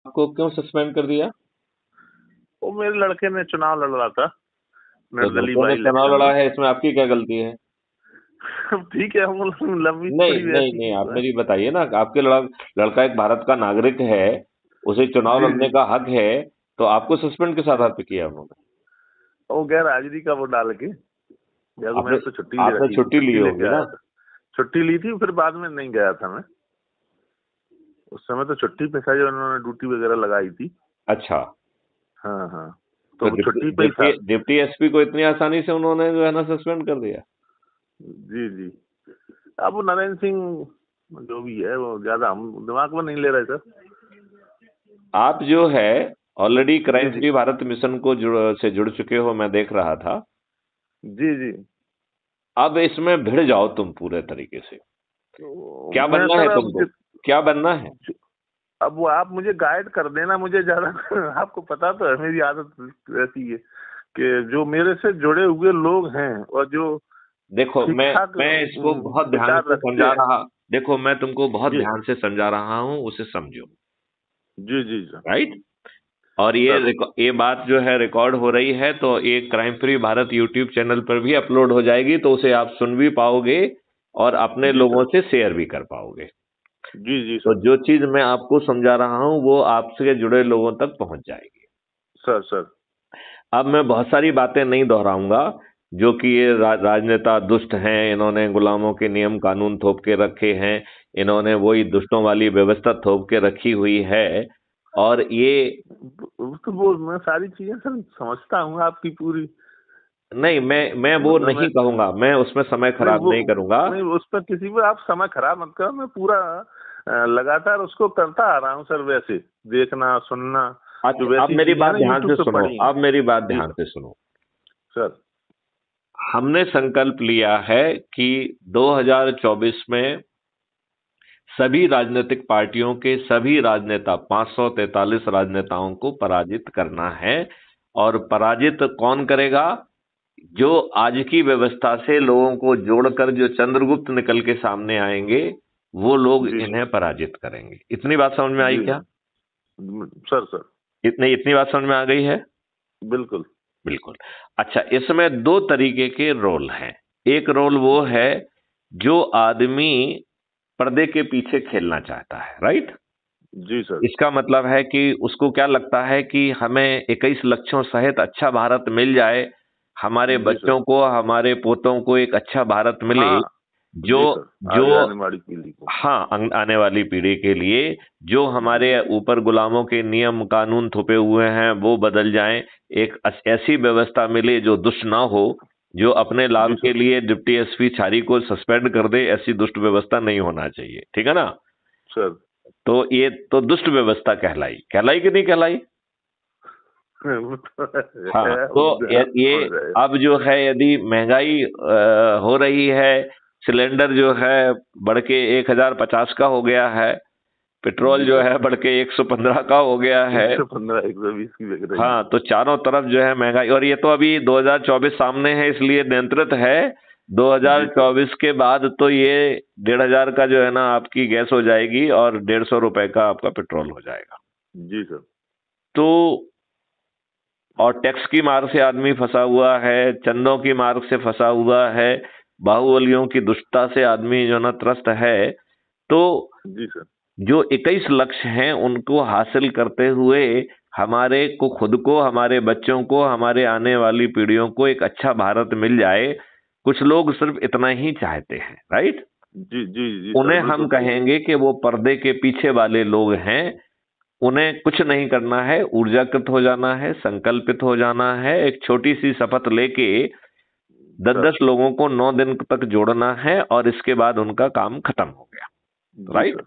आपको क्यों सस्पेंड कर दिया? वो मेरे लड़के ने चुनाव लड़ रहा था तो निर्दलीय लड़के ने बाई चुनाव इलेक्शन में। लड़ा है, इसमें आपकी क्या गलती है? ठीक है, हम लंबी नहीं थोड़ी नहीं वैसी नहीं, की आप तो है। मेरी बताइए ना, आपके लड़का एक भारत का नागरिक है, उसे चुनाव जी लड़ने जी। का हक है, तो आपको सस्पेंड किस आधार पे किया उन्होंने? वो गैर हाजिरी का वो डाल के, या तो आपने मैंने तो छुट्टी ले आपने रखी थी, छुट्टी ली छुट्टी लेके होगी ना? आया था। छुट्टी ली थी, फिर बाद में नहीं गया था मैं। उस समय तो छुट्टी पे था जब उन्होंने ड्यूटी वगैरह लगाई थी। अच्छा। हाँ हाँ। तो तो वो डिप्टी छुट्टी पे ही डिप्टी था। डिप्टी एसपी को इतनी आसानी से उन्होंने जो है ना सस्पेंड कर दिया? जी जी। अब वो नरेंद्र सिंह जो भी है वो ज्यादा हम दिमाग में नहीं ले रहे सर। आप जो है ऑलरेडी जी क्राइम जी। फ्री भारत मिशन को जुड़ चुके हो, मैं देख रहा था। जी जी। अब इसमें भिड़ जाओ तुम पूरे तरीके से। क्या मैं बनना है सर अब तुमको? क्या बनना है? अब वो आप मुझे गाइड कर देना, मुझे ज्यादा आपको पता तो है मेरी आदत रहती है कि जो मेरे से जुड़े हुए लोग हैं और जो देखो, ठीक ठाक मैं इसको बहुत ध्यान विचार से रखते समझा हैं। रहा। देखो, मैं तुमको बहुत जी ध्यान से समझा रहा हूं, उसे समझो। जी जी सर। राइट। और ये सर ये बात जो है रिकॉर्ड हो रही है, तो ये crime free Bharat YouTube channel पर भी अपलोड हो जाएगी, तो उसे आप सुन भी पाओगे और अपने जी लोगों सर। से शेयर भी कर पाओगे। जी जी तो सर। जो चीज मैं आपको समझा रहा हूं वो आपसे जुड़े लोगों तक पहुंच जाएगी। Sir sir. अब मैं बहुत सारी बातें नहीं दोहराऊंगा, जो कि ये राजनेता दुष्ट हैं, इन्होंने गुलामों के नियम कानून थोप के रखे हैं, इन्होंने वही दुष्टों वाली व्यवस्था थोप के रखी हुई है। और ये तो वो मैं सारी चीजें सर समझता हूँ आपकी पूरी। नहीं, मैं वो मतलब मैं नहीं कहूंगा, मैं उसमें समय नहीं खराब वो नहीं करूंगा। नहीं उस पर किसी भी आप समय खराब मत करो। मैं पूरा लगातार उसको करता आ रहा हूँ सर, वैसे देखना सुनना जो अच्छा, अब वैसी मेरी चीजें हैं बात ना ध्यान यूट्यूब से पे सुनो, पड़ी हैं। अब मेरी बात जी ध्यान सर। से सुनो। सर हमने संकल्प लिया है कि 2024 में सभी राजनीतिक पार्टियों के सभी राजनेता, 543 राजनेताओं को पराजित करना है। और पराजित कौन करेगा? जो आज की व्यवस्था से लोगों को जोड़कर जो चंद्रगुप्त निकल के सामने आएंगे, वो लोग जी सर। इन्हें पराजित करेंगे। इतनी बात समझ में आई जी क्या? सर। सर इतनी बात समझ में आ गई है? बिल्कुल। बिल्कुल। अच्छा, इसमें दो तरीके के रोल हैं। एक रोल वो है जो आदमी पर्दे के पीछे खेलना चाहता है, राइट। जी सर। इसका मतलब है कि उसको क्या लगता है कि हमें 21 लक्षों सहित अच्छा भारत मिल जाए, हमारे जी सर। बच्चों को, हमारे पोतों को एक अच्छा भारत मिले, हाँ। जो जी सर। जो आगे आने वाली पीढ़ी को। हाँ, आने वाली पीढ़ी के लिए जो जी हमारे सर। ऊपर गुलामों के नियम कानून थोपे हुए हैं वो बदल जाएं, एक ऐसी व्यवस्था मिले जो दुष्ट ना हो, जो अपने लाभ जी के सर। लिए डिप्टी एसपी छारी को सस्पेंड कर दे, ऐसी दुष्ट व्यवस्था नहीं होना चाहिए, ठीक है ना? सर तो ये तो दुष्ट व्यवस्था कहलाई, कहलाई कि नहीं कहलाई? वो तो हाँ, है, तो वो ध्यान ये समझ रहे हैं। अब जो है, यदि महंगाई हो रही है, सिलेंडर जो है बढ़ के 1050 का हो गया है, पेट्रोल जी जो सर। है बढ़ के 115 का हो गया है। 115 120 की बिक रही हाँ, है। तो चारों तरफ जो है महंगाई, और ये तो अभी 2024 सामने है इसलिए नियंत्रित है। जी सर। 2024 के बाद तो ये 1500 का जो है ना आपकी गैस हो जाएगी और 150 रुपए का आपका पेट्रोल हो जाएगा। जी सर। तो और टैक्स की मार से आदमी फंसा हुआ है, चंदों की मार से फंसा हुआ है, बाहुबलियों की दुष्टता से आदमी जो ना त्रस्त है। तो जी सर। जो 21 लक्ष्य हैं उनको हासिल करते हुए हमारे को, खुद को, हमारे बच्चों को, हमारे आने वाली पीढ़ियों को एक अच्छा भारत मिल जाए, कुछ लोग सिर्फ इतना ही चाहते हैं, राइट। जी जी। जी सर उन्हें हम बिल्कुल सही। कहेंगे कि वो पर्दे के पीछे वाले लोग हैं। उन्हें कुछ नहीं करना है, ऊर्जाकृत हो जाना है, संकल्पित हो जाना है, एक छोटी सी शपथ लेके दस सर। दस लोगों को 9 दिन तक जोड़ना है और इसके बाद उनका काम खत्म हो गया, जी राइट। सर।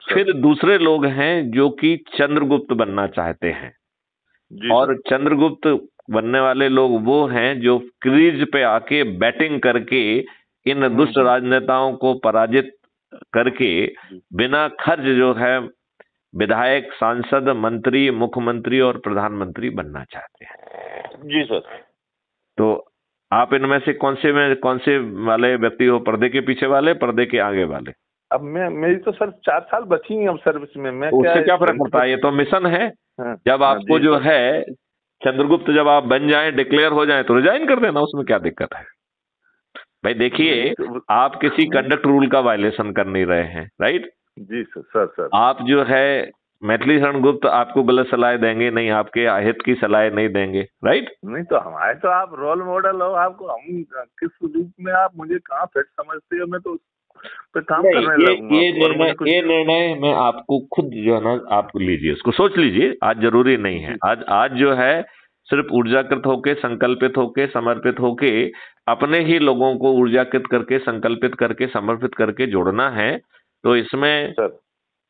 सर। फिर दूसरे लोग हैं जो कि चंद्रगुप्त बनना चाहते हैं, जी सर। और चंद्रगुप्त बनने वाले लोग वो हैं जो क्रीज पे आके बैटिंग करके इन दुष्ट हम्म। राजनेताओं को पराजित करके जी बिना खर्च जो है विधायक, सांसद, मंत्री, मुख्यमंत्री और प्रधानमंत्री बनना चाहते हैं। जी सर। तो आप इनमें से कौन से वाले व्यक्ति हो? पर्दे के पीछे वाले, पर्दे के आगे वाले? अब मेरी तो सर 4 साल बची हैं अब सर्विस में। मैं उससे क्या फर्क पड़ता है, ये तो मिशन है। हाँ, जब आपको जो है चंद्रगुप्त जब आप बन जाएं, डिक्लेयर हो जाएं, तो रिजाइन कर देना, उसमें क्या दिक्कत है भाई। देखिए, आप किसी कंडक्ट रूल का वायलेशन कर नहीं रहे हैं, राइट? जी सर। सर आप जो है मैथिली शरण गुप्त आपको गलत सलाह देंगे नहीं, आपके अहित की सलाह नहीं देंगे, राइट? नहीं तो हमारे तो आप रोल मॉडल हो, आपको हम किस रूप में आप मुझे कहाँ फिट समझते हो, मैं तो पे काम करने लगूंगा। ये निर्णय मैं आपको खुद जो है ना, आप लीजिए, उसको सोच लीजिए। आज जरूरी नहीं है, आज जो है सिर्फ ऊर्जाकृत होके, संकल्पित होके, समर्पित होके, अपने ही लोगों को ऊर्जाकृत करके, संकल्पित करके, समर्पित करके जोड़ना है। तो इसमें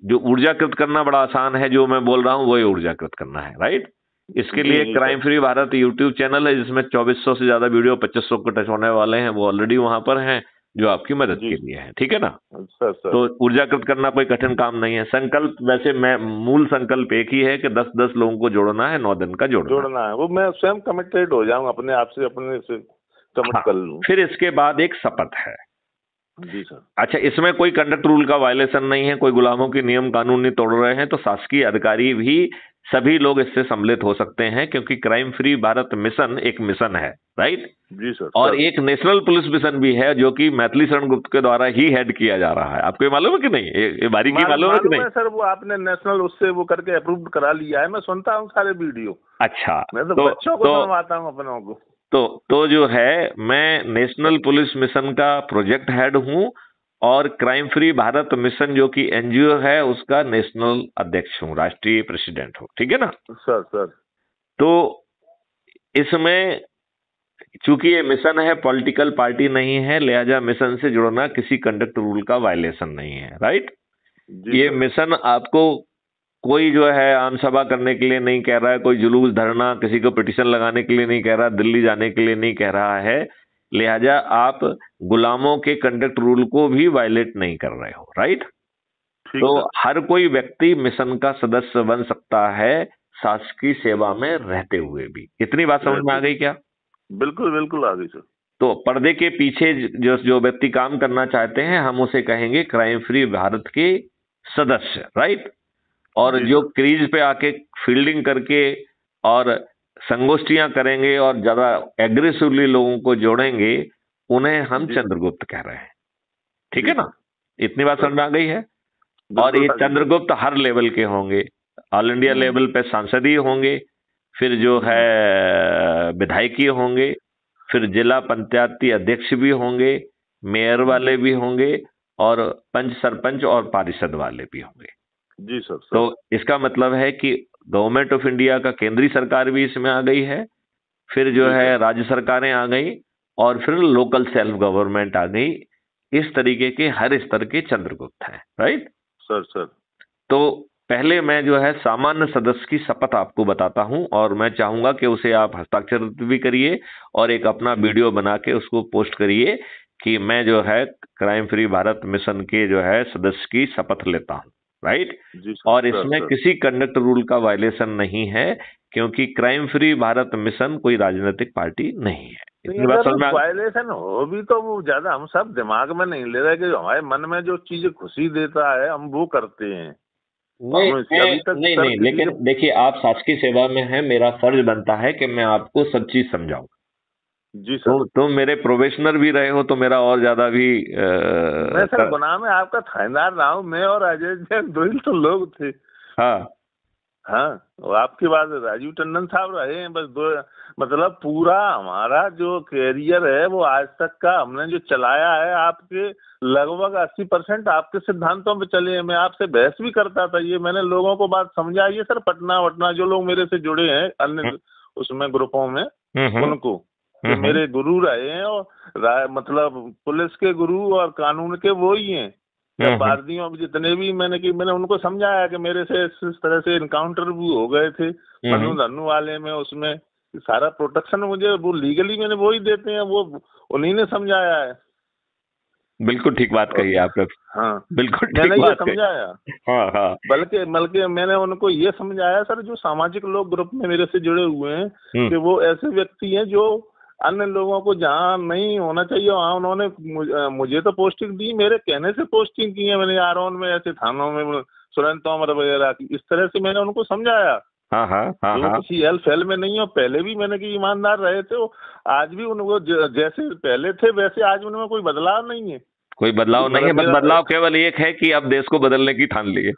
जो ऊर्जाकृत करना बड़ा आसान है, जो मैं बोल रहा हूँ वही ऊर्जाकृत करना है, राइट? इसके लिए crime free Bharat YouTube channel है, जिसमें 2400 से ज्यादा वीडियो 2500 को टच होने वाले हैं, वो ऑलरेडी वहां पर हैं, जो आपकी मदद के लिए है, ठीक है ना? सर। तो ऊर्जाकृत करना कोई कठिन काम नहीं है। संकल्प वैसे मैं मूल संकल्प एक ही है कि 10-10 लोगों को जोड़ना है, 9 दिन का जोड़ना है। वो मैं स्वयं कमिटेड हो जाऊं, अपने आप से अपने से कमिट कर लूं। फिर इसके बाद एक शपथ है। जी सर। अच्छा, इसमें कोई कंडक्ट रूल का वायलेशन नहीं है, कोई गुलामों की नियम कानून नहीं तोड़ रहे हैं, तो शासकीय अधिकारी भी सभी लोग इससे सम्मिलित हो सकते हैं, क्योंकि क्राइम फ्री भारत मिशन एक मिशन है, राइट? जी सर। और एक नेशनल पुलिस मिशन भी है, जो कि मैथिली शरण गुप्त के द्वारा ही हेड किया जा रहा है। आपको ये मालूम है कि नहीं? ये बारीकी मालूम है कि नहीं? सर, वो आपने नेशनल उससे वो करके अप्रूव करा लिया है, मैं सुनता हूँ सारे वीडियो। अच्छा, मैं तो बच्चों को सुनवाता हूँ अपनों को। तो जो है, मैं नेशनल पुलिस मिशन का प्रोजेक्ट हेड हूं, और क्राइम फ्री भारत मिशन जो कि एनजीओ है, उसका नेशनल अध्यक्ष हूं, राष्ट्रीय प्रेसिडेंट हूं, ठीक है ना? सर। तो इसमें चूंकि ये मिशन है, पॉलिटिकल पार्टी नहीं है, लिहाजा मिशन से जुड़ना किसी कंडक्ट रूल का वायलेशन नहीं है, राइट? ये मिशन आपको कोई जो है आम सभा करने के लिए नहीं कह रहा है, कोई जुलूस धरना, किसी को पिटीशन लगाने के लिए नहीं कह रहा, दिल्ली जाने के लिए नहीं कह रहा है। लिहाजा आप गुलामों के कंडक्ट रूल को भी वायलेट नहीं कर रहे हो, राइट? तो हर कोई व्यक्ति मिशन का सदस्य बन सकता है, शासकीय सेवा में रहते हुए भी। इतनी बात समझ में आ गई क्या? बिल्कुल आ गई सर। तो पर्दे के पीछे जो व्यक्ति काम करना चाहते हैं, हम उसे कहेंगे क्राइम फ्री भारत के सदस्य, राइट? और जो क्रीज पे आके फील्डिंग करके और संगोष्ठियां करेंगे और ज्यादा एग्रेसिवली लोगों को जोड़ेंगे, उन्हें हम चंद्रगुप्त कह रहे हैं, ठीक है ना? इतनी बात समझ में आ गई है? और ये चंद्रगुप्त हर लेवल के होंगे, ऑल इंडिया लेवल पे सांसदीय होंगे, फिर जो है विधायकीय होंगे, फिर जिला पंचायती अध्यक्ष भी होंगे, मेयर वाले भी होंगे, और पंच सरपंच और पारिषद वाले भी होंगे। जी सर। तो इसका मतलब है कि गवर्नमेंट ऑफ इंडिया का केंद्रीय सरकार भी इसमें आ गई है, फिर जो है राज्य सरकारें आ गई, और फिर लोकल सेल्फ गवर्नमेंट आ गई। इस तरीके के हर स्तर के चंद्रगुप्त हैं, राइट? सर। तो पहले मैं जो है सामान्य सदस्य की शपथ आपको बताता हूं, और मैं चाहूंगा कि उसे आप हस्ताक्षरित भी करिए और एक अपना वीडियो बना के उसको पोस्ट करिए कि मैं जो है क्राइम फ्री भारत मिशन के जो है सदस्य की शपथ लेता हूं, राइट? और इसमें किसी कंडक्ट रूल का वायलेशन नहीं है, क्योंकि क्राइम फ्री भारत मिशन कोई राजनीतिक पार्टी नहीं है। इतनी बात समझ में? वायलेशन हो भी तो वो ज्यादा हम सब दिमाग में नहीं ले रहे, कि हमारे मन में जो चीज खुशी देता है हम वो करते हैं। नहीं, लेकिन देखिए, आप शासकीय सेवा में हैं, मेरा फर्ज बनता है कि मैं आपको सब चीज समझाऊं। जी सर। तुम मेरे प्रोबेशनर भी रहे हो, तो मेरा और ज्यादा भी मैं सर गुनाह में आपका थानेदार रहा हूँ, मैं और अजय जैन 2 ही तो लोग थे। हाँ, और आपके बाद राजीव टंडन साहब रहे हैं, बस 2। मतलब पूरा हमारा जो कैरियर है वो आज तक का हमने जो चलाया है, आपके लगभग 80% आपके सिद्धांतों पे चले हैं। मैं आपसे बहस भी करता था, ये मैंने लोगों को बात समझाई है सर। पटना वटना जो लोग मेरे से जुड़े हैं अन्य उसमें ग्रुपों में, उनको तो मेरे गुरु रहे हैं, और मतलब पुलिस के गुरु और कानून के वो ही हैं। भारतीयों जितने भी मैंने उनको समझाया कि मेरे से इस तरह से इनकाउंटर भी हो गए थे मनु धनु वाले में, उसमें सारा प्रोटेक्शन मुझे वो लीगली मैंने वो ही देते हैं, वो उन्हीं ने समझाया है। बिल्कुल ठीक बात कही आपने। हाँ, बिल्कुल मैंने ये समझाया। हाँ। बल्कि मैंने उनको ये समझाया सर, जो सामाजिक लोग ग्रुप में मेरे से जुड़े हुए हैं, कि वो ऐसे व्यक्ति हैं जो अन्य लोगों को जहाँ नहीं होना चाहिए वहाँ उन्होंने मुझे तो पोस्टिंग दी, मेरे कहने से पोस्टिंग की है मैंने, आरोन में ऐसे थानों में सुरेंद्र तोमर वगैरह की, इस तरह से मैंने उनको समझाया। हाँ हाँ हाँ जो हाँ। किसी हेल्प फेल में नहीं हो, पहले भी मैंने कि ईमानदार रहे थे वो, आज भी उनको जैसे पहले थे वैसे आज उनमें कोई बदलाव नहीं है। कोई बदलाव नहीं है, बस बदलाव केवल एक है कि अब देश को बदलने की ठान ली है।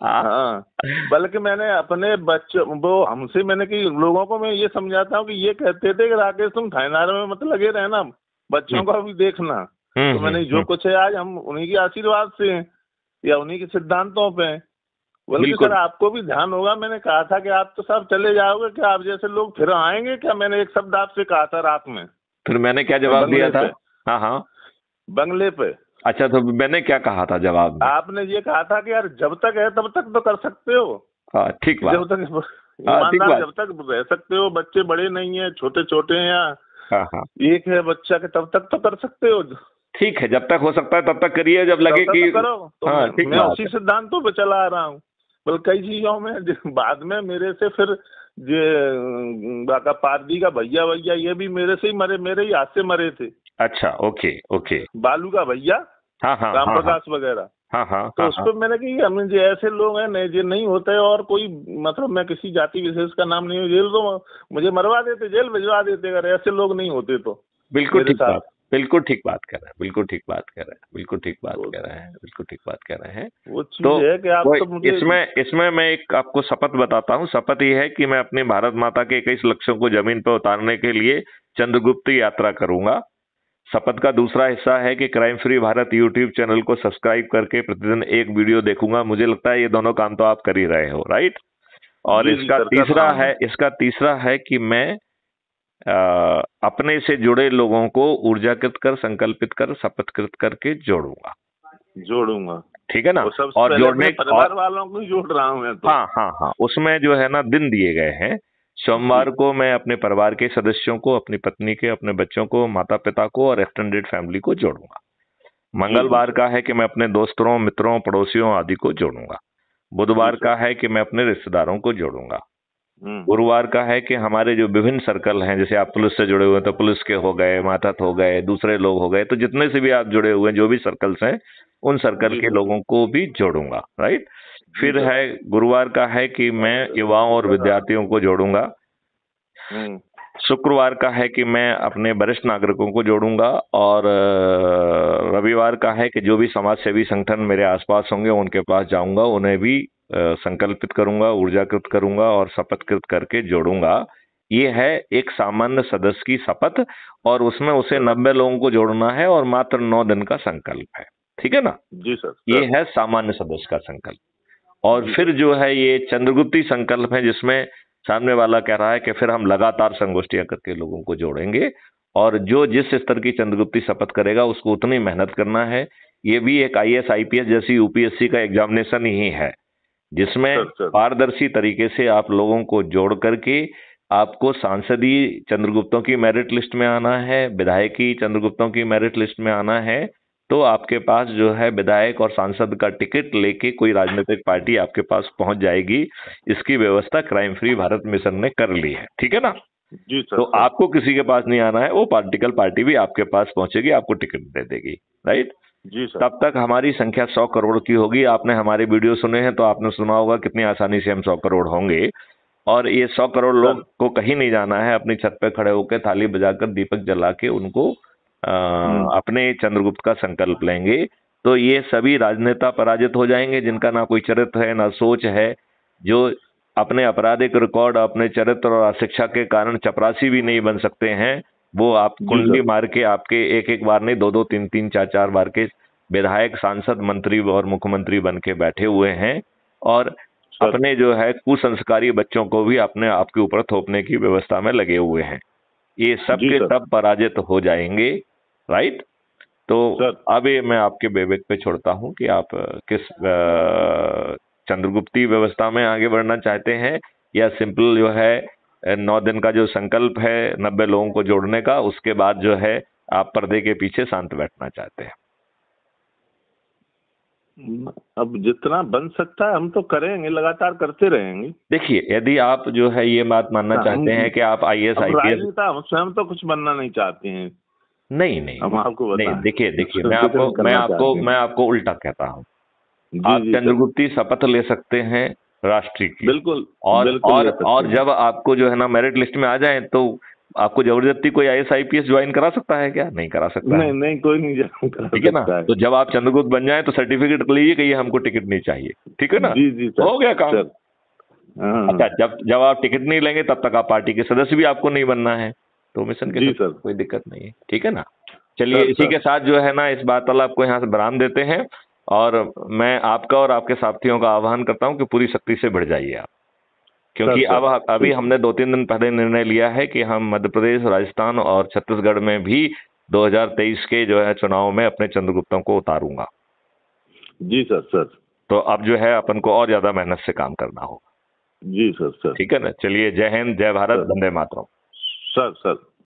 हाँ, बल्कि मैंने अपने बच्चों वो हमसे मैंने कि लोगों को मैं ये समझाता हूँ कि ये कहते थे कि राकेश तुम थानेदार में मत लगे रहना, बच्चों को भी देखना। तो मैंने जो कुछ है आज हम उन्हीं के आशीर्वाद से हैं या उन्हीं के सिद्धांतों पे हैं। बल्कि सर आपको भी ध्यान होगा, मैंने कहा था कि आप तो सब चले जाओगे, क्या आप जैसे लोग फिर आएंगे क्या? मैंने एक शब्द आपसे कहा था रात में। फिर मैंने क्या जवाब दिया था? हाँ हाँ, बंगले पे। अच्छा, तो मैंने क्या कहा था जवाब में? आपने ये कहा था कि यार जब तक है तब तक तो कर सकते हो। हाँ ठीक बात। जब तक ईमानदार जब तक रह सकते हो, बच्चे बड़े नहीं है, छोटे छोटे हैं, हाँ, एक है बच्चा के, तब तक तो कर सकते हो। ठीक है, जब तक हो सकता है तब तक करिए, जब लगे कि करो। तो हाँ, मैं उसी सिद्धांतों पे चला आ रहा हूँ। बल्कि कई चीजों में बाद में मेरे से फिर पारदी का भैया ये भी मेरे से ही मरे, मेरे ही हाथ से मरे थे। अच्छा, ओके ओके। बालू का भैया, हाँ हाँ, राम प्रकाश वगैरह। हाँ हाँ, तो उस पर मैंने कि हमें जो ऐसे लोग हैं नहीं, जो नहीं होते, और कोई मतलब मैं किसी जाति विशेष का नाम नहीं, जेल तो मुझे मरवा देते, जेल भिजवा देते अगर ऐसे लोग नहीं होते तो। बिल्कुल ठीक बात, बिल्कुल ठीक बात कर रहे हैं, बिल्कुल ठीक बात कर रहे हैं, बिल्कुल ठीक बात कह रहे हैं, बिल्कुल ठीक बात कह रहे हैं। वो चीज है कि आप तो मुझे इसमें मैं एक आपको शपथ बताता हूँ। शपथ ये है कि मैं अपनी भारत माता के 21 लक्ष्यों को जमीन पर उतारने के लिए चंद्रगुप्त यात्रा करूंगा। शपथ का दूसरा हिस्सा है कि crime free Bharat YouTube channel को सब्सक्राइब करके प्रतिदिन एक वीडियो देखूंगा। मुझे लगता है ये दोनों काम तो आप कर ही रहे हो, राइट? और इसका तीसरा है कि मैं अपने से जुड़े लोगों को ऊर्जाकृत कर, संकल्पित कर, शपथकृत करके जोड़ूंगा। ठीक है ना? और जोड़ने परिवार वालों को जोड़ रहा हूँ मैं तो। हाँ, उसमें जो है ना दिन दिए गए हैं। सोमवार को मैं अपने परिवार के सदस्यों को, अपनी पत्नी के, अपने बच्चों को, माता पिता को और एक्सटेंडेड फैमिली को जोड़ूंगा। मंगलवार का है कि मैं अपने दोस्तों, मित्रों, पड़ोसियों आदि को जोड़ूंगा। बुधवार का है कि मैं अपने रिश्तेदारों को जोड़ूंगा। गुरुवार का है कि हमारे जो विभिन्न सर्कल हैं, जैसे आप पुलिस से जुड़े हुए हैं तो पुलिस के हो गए, मातहत हो गए, दूसरे लोग हो गए, तो जितने से भी आप जुड़े हुए हैं, जो भी सर्कल्स हैं, उन सर्कल के लोगों को भी जोड़ूंगा, राइट? फिर है गुरुवार का है कि मैं युवाओं और विद्यार्थियों को जोड़ूंगा। शुक्रवार का है कि मैं अपने वरिष्ठ नागरिकों को जोड़ूंगा। और रविवार का है कि जो भी समाज सेवी संगठन मेरे आसपास होंगे उनके पास जाऊंगा, उन्हें भी संकल्पित करूंगा, ऊर्जाकृत करूंगा और शपथकृत करके जोड़ूंगा। ये है एक सामान्य सदस्य की शपथ, और उसमें उसे 90 लोगों को जोड़ना है और मात्र 9 दिन का संकल्प है। ठीक है ना? जी सर। ये है सामान्य सदस्य का संकल्प। और फिर जो है ये चंद्रगुप्ती संकल्प है, जिसमें सामने वाला कह रहा है कि फिर हम लगातार संगोष्ठियां करके लोगों को जोड़ेंगे, और जो जिस स्तर की चंद्रगुप्ती शपथ करेगा उसको उतनी मेहनत करना है। ये भी एक IAS IPS जैसी यूपीएससी का एग्जामिनेशन ही है, जिसमें पारदर्शी तरीके से आप लोगों को जोड़ करके आपको सांसदीय चंद्रगुप्तों की मेरिट लिस्ट में आना है, विधायकी चंद्रगुप्तों की मेरिट लिस्ट में आना है। तो आपके पास जो है विधायक और सांसद का टिकट लेके कोई राजनीतिक पार्टी आपके पास पहुंच जाएगी। इसकी व्यवस्था क्राइम फ्री भारत मिशन ने कर ली है। ठीक है ना? जी सर। तो आपको किसी के पास नहीं आना है, वो पॉलिटिकल पार्टी भी आपके पास पहुंचेगी, आपको टिकट दे देगी, राइट? जी सर। तब तक हमारी संख्या 100 करोड़ की होगी। आपने हमारे वीडियो सुने हैं तो आपने सुना होगा कितनी आसानी से हम 100 करोड़ होंगे। और ये 100 करोड़ लोग को कहीं नहीं जाना है, अपनी छत पे खड़े होकर थाली बजाकर दीपक जला के उनको अपने चंद्रगुप्त का संकल्प लेंगे। तो ये सभी राजनेता पराजित हो जाएंगे, जिनका ना कोई चरित्र है ना सोच है, जो अपने आपराधिक रिकॉर्ड, अपने चरित्र और अशिक्षा के कारण चपरासी भी नहीं बन सकते हैं। वो आप कुंडली मार के आपके एक एक बार नहीं, 2-2, 3-3, 4-4 बार के विधायक, सांसद, मंत्री और मुख्यमंत्री बन के बैठे हुए हैं, और अपने जो है कुसंस्कारी बच्चों को भी अपने आपके ऊपर थोपने की व्यवस्था में लगे हुए हैं। ये सब के सब पराजित हो जाएंगे, राइट? तो अब ये मैं आपके विवेक पे छोड़ता हूं कि आप किस चंद्रगुप्ती व्यवस्था में आगे बढ़ना चाहते हैं, या सिंपल जो है 9 दिन का जो संकल्प है 90 लोगों को जोड़ने का, उसके बाद जो है आप पर्दे के पीछे शांत बैठना चाहते हैं। अब जितना बन सकता है हम तो करेंगे, लगातार करते रहेंगे। देखिए, यदि आप जो है ये बात मानना चाहते हैं कि आप IAS IPS, राजनेता हम स्वयं तो कुछ बनना नहीं चाहते हैं। नहीं नहीं हम आपको नहीं, बताएं, देखिए मैं आपको उल्टा कहता हूँ। आप चंद्रगुप्ती शपथ ले सकते हैं राष्ट्रीय की, बिल्कुल, और जब आपको जो है ना मेरिट लिस्ट में आ जाए तो आपको जबरदस्ती कोई IAS IPS ज्वाइन करा सकता है क्या? नहीं करा सकता। नहीं कोई नहीं ज्वाइन करा, ठीक है ना। तो जब आप चंद्रगुप्त बन जाए तो सर्टिफिकेट लीजिए कि ये हमको टिकट नहीं चाहिए, ठीक है ना। जी हो गया काम। अच्छा, जब आप टिकट नहीं लेंगे तब तक आप पार्टी के सदस्य भी आपको नहीं बनना है, तो मिशन के साथ कोई दिक्कत नहीं है, ठीक है ना। चलिए, इसी के साथ जो है ना इस वार्तालाप को यहाँ से विराम देते हैं, और मैं आपका और आपके साथियों का आह्वान करता हूँ कि पूरी शक्ति से बढ़ जाइए आप, क्योंकि अभी हमने 2-3 दिन पहले निर्णय लिया है कि हम मध्य प्रदेश, राजस्थान और छत्तीसगढ़ में भी 2023 के जो है चुनाव में अपने चंद्रगुप्तों को उतारूंगा। जी सर। तो अब जो है अपन को और ज्यादा मेहनत से काम करना होगा। जी सर। ठीक है ना। चलिए, जय हिंद, जय भारत, वंदे मातरम। सर।